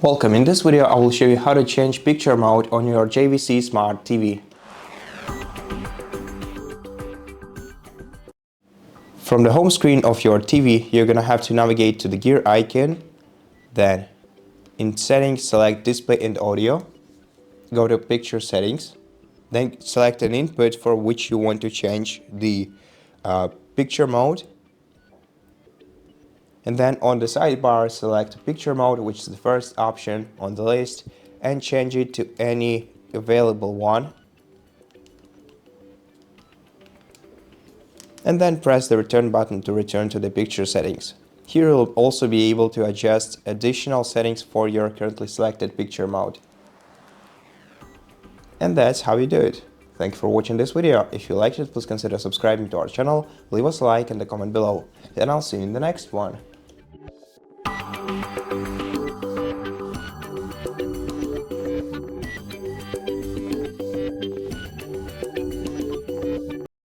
Welcome. In this video, I will show you how to change picture mode on your JVC Smart TV. From the home screen of your TV, you're gonna have to navigate to the gear icon. Then, in Settings, select Display and Audio. Go to Picture Settings. Then select an input for which you want to change the picture mode. And then on the sidebar, select picture mode, which is the first option on the list, and change it to any available one. And then press the return button to return to the picture settings. Here you'll also be able to adjust additional settings for your currently selected picture mode. And that's how you do it. Thank you for watching this video. If you liked it, please consider subscribing to our channel, leave us a like and a comment below. And I'll see you in the next one.